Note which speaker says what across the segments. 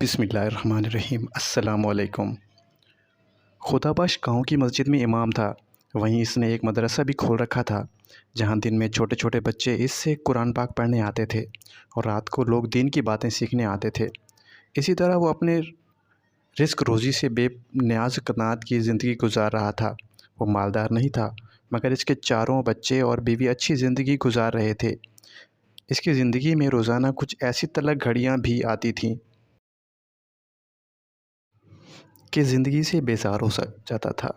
Speaker 1: بسم اللہ الرحمن الرحیم۔ السلام علیکم۔ خدا بخش گاؤں کی مسجد میں امام تھا۔ وہیں اس نے ایک مدرسہ بھی کھول رکھا تھا جہاں دن میں چھوٹے چھوٹے بچے اس سے قرآن پاک پڑھنے آتے تھے اور رات کو لوگ دین کی باتیں سیکھنے آتے تھے۔ اسی طرح وہ اپنے رزق روزی سے بے نیاز قناعت کی زندگی گزار رہا تھا۔ وہ مالدار نہیں تھا مگر اس کے چاروں بچے اور بیوی اچھی زندگی گزار رہے تھے۔ اس کی زندگی میں روزانہ کچھ ایسی تلخ گھڑیاں بھی آتی تھیں کہ زندگی سے بیزار ہو جاتا تھا۔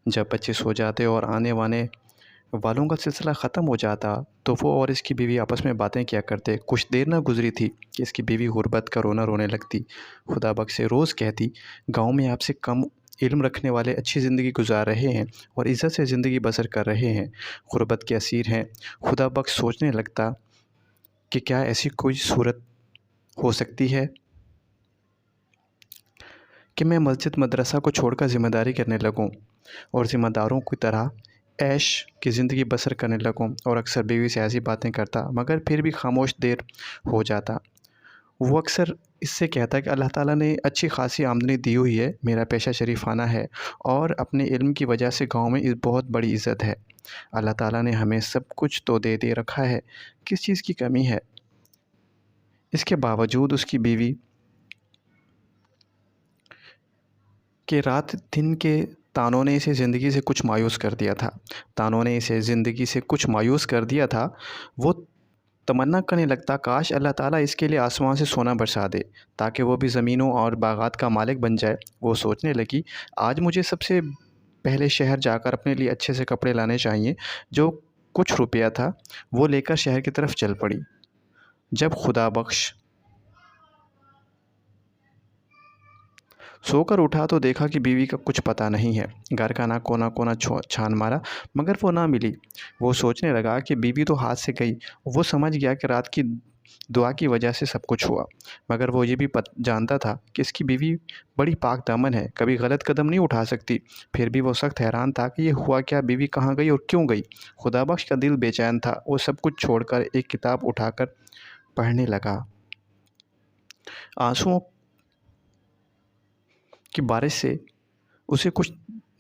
Speaker 1: جب بچے سو جاتے اور آنے والوں کا سلسلہ ختم ہو جاتا تو وہ اور اس کی بیوی آپس میں باتیں کیا کرتے۔ کچھ دیر نہ گزری تھی کہ اس کی بیوی غربت کا رونا رونے لگتی۔ خدا بخش سے روز کہتی، گاؤں میں آپ سے کم علم رکھنے والے اچھی زندگی گزار رہے ہیں اور عزت سے زندگی بسر کر رہے ہیں، غربت کے اسیر ہیں۔ خدا بخش سوچنے لگتا کہ کیا ایسی کوئی صورت ہو سکتی ہے کہ میں مسجد مدرسہ کو چھوڑ کر ذمہ داری کرنے لگوں اور ذمہ داروں کی طرح عیش کی زندگی بسر کرنے لگوں، اور اکثر بیوی سے ایسی باتیں کرتا مگر پھر بھی خاموش دیر ہو جاتا۔ وہ اکثر اس سے کہتا کہ اللہ تعالیٰ نے اچھی خاصی آمدنی دی ہوئی ہے، میرا پیشہ شریفانہ ہے اور اپنے علم کی وجہ سے گاؤں میں بہت بڑی عزت ہے۔ اللہ تعالیٰ نے ہمیں سب کچھ تو دے رکھا ہے، کس چیز کی کمی ہے؟ اس کے باوجود اس کی بیوی کہ رات دن کے تانوں نے اسے زندگی سے کچھ مایوس کر دیا تھا۔ وہ تمنا کرنے لگتا، کاش اللہ تعالیٰ اس کے لیے آسمان سے سونا برسا دے تاکہ وہ بھی زمینوں اور باغات کا مالک بن جائے۔ وہ سوچنے لگی، آج مجھے سب سے پہلے شہر جا کر اپنے لیے اچھے سے کپڑے لانے چاہیے۔ جو کچھ روپیہ تھا وہ لے کر شہر کی طرف چل پڑی۔ جب خدا بخش سو کر اٹھا تو دیکھا کہ بیوی کا کچھ پتہ نہیں ہے۔ گھر کا نہ کونا چھان مارا مگر وہ نہ ملی۔ وہ سوچنے لگا کہ بیوی تو ہاتھ سے گئی۔ وہ سمجھ گیا کہ رات کی دعا کی وجہ سے سب کچھ ہوا، مگر وہ یہ بھی جانتا تھا کہ اس کی بیوی بڑی پاک دامن ہے، کبھی غلط قدم نہیں اٹھا سکتی۔ پھر بھی وہ سخت حیران تھا کہ یہ ہوا کیا، بیوی کہاں گئی اور کیوں گئی؟ خدا بخش کا دل بے چین تھا۔ وہ سب کچھ چھوڑ کر ایک کتاب اٹھا کر پڑھنے لگا۔ آنسوؤں کی بارش سے اسے کچھ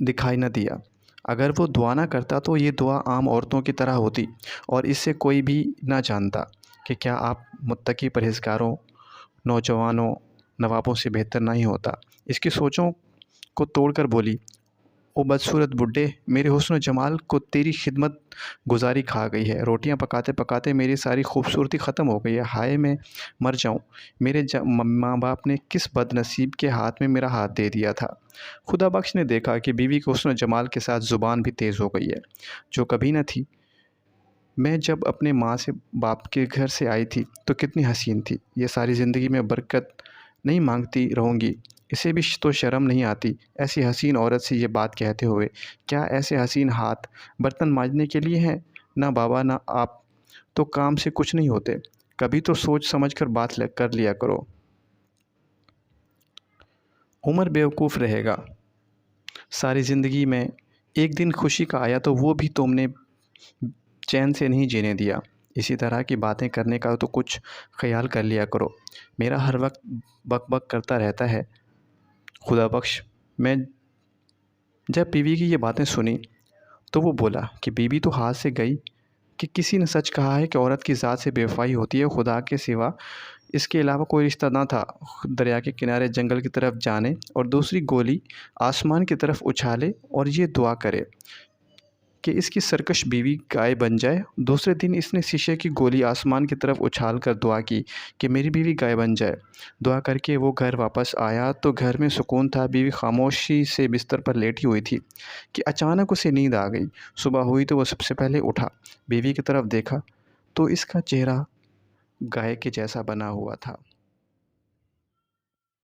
Speaker 1: دکھائی نہ دیا۔ اگر وہ دعا نہ کرتا تو یہ دعا عام عورتوں کی طرح ہوتی اور اس سے کوئی بھی نہ جانتا کہ کیا آپ متقی پرہیزگاروں، نوجوانوں، نوابوں سے بہتر نہیں ہوتا۔ اس کی سوچوں کو توڑ کر بولی، او بدصورت بڈھے، میرے حسن و جمال کو تیری خدمت گزاری کھا گئی ہے۔ روٹیاں پکاتے پکاتے میری ساری خوبصورتی ختم ہو گئی ہے۔ ہائے میں مر جاؤں، میرے ماں باپ نے کس بد نصیب کے ہاتھ میں میرا ہاتھ دے دیا تھا۔ خدا بخش نے دیکھا کہ بیوی کے حسن و جمال کے ساتھ زبان بھی تیز ہو گئی ہے، جو کبھی نہ تھی۔ میں جب اپنے ماں سے باپ کے گھر سے آئی تھی تو کتنی حسین تھی۔ یہ ساری زندگی میں برکت نہیں مانگتی رہوں گی، اسے بھی تو شرم نہیں آتی ایسی حسین عورت سے یہ بات کہتے ہوئے؟ کیا ایسے حسین ہاتھ برتن مانجنے کے لیے ہیں؟ نہ بابا نہ آپ تو کام سے کچھ نہیں ہوتے، کبھی تو سوچ سمجھ کر بات کر لیا کرو۔ عمر بیوقوف رہے گا، ساری زندگی میں ایک دن خوشی کا آیا تو وہ بھی تم نے چین سے نہیں جینے دیا۔ اسی طرح کی باتیں کرنے کا تو کچھ خیال کر لیا کرو، میرا ہر وقت بک بک کرتا رہتا ہے۔ خدا بخش میں جب بیوی کی یہ باتیں سنی تو وہ بولا کہ بیوی تو ہاتھ سے گئی کہ کسی نے سچ کہا ہے کہ عورت کی ذات سے بے وفائی ہوتی ہے، خدا کے سوا اس کے علاوہ کوئی رشتہ نہ تھا۔ دریا کے کنارے جنگل کی طرف جانے اور دوسری گولی آسمان کی طرف اچھالے اور یہ دعا کرے کہ اس کی سرکش بیوی گائے بن جائے۔ دوسرے دن اس نے شیشے کی گولی آسمان کی طرف اچھال کر دعا کی کہ میری بیوی گائے بن جائے۔ دعا کر کے وہ گھر واپس آیا تو گھر میں سکون تھا۔ بیوی خاموشی سے بستر پر لیٹی ہوئی تھی کہ اچانک اسے نیند آ گئی۔ صبح ہوئی تو وہ سب سے پہلے اٹھا، بیوی کی طرف دیکھا تو اس کا چہرہ گائے کے جیسا بنا ہوا تھا۔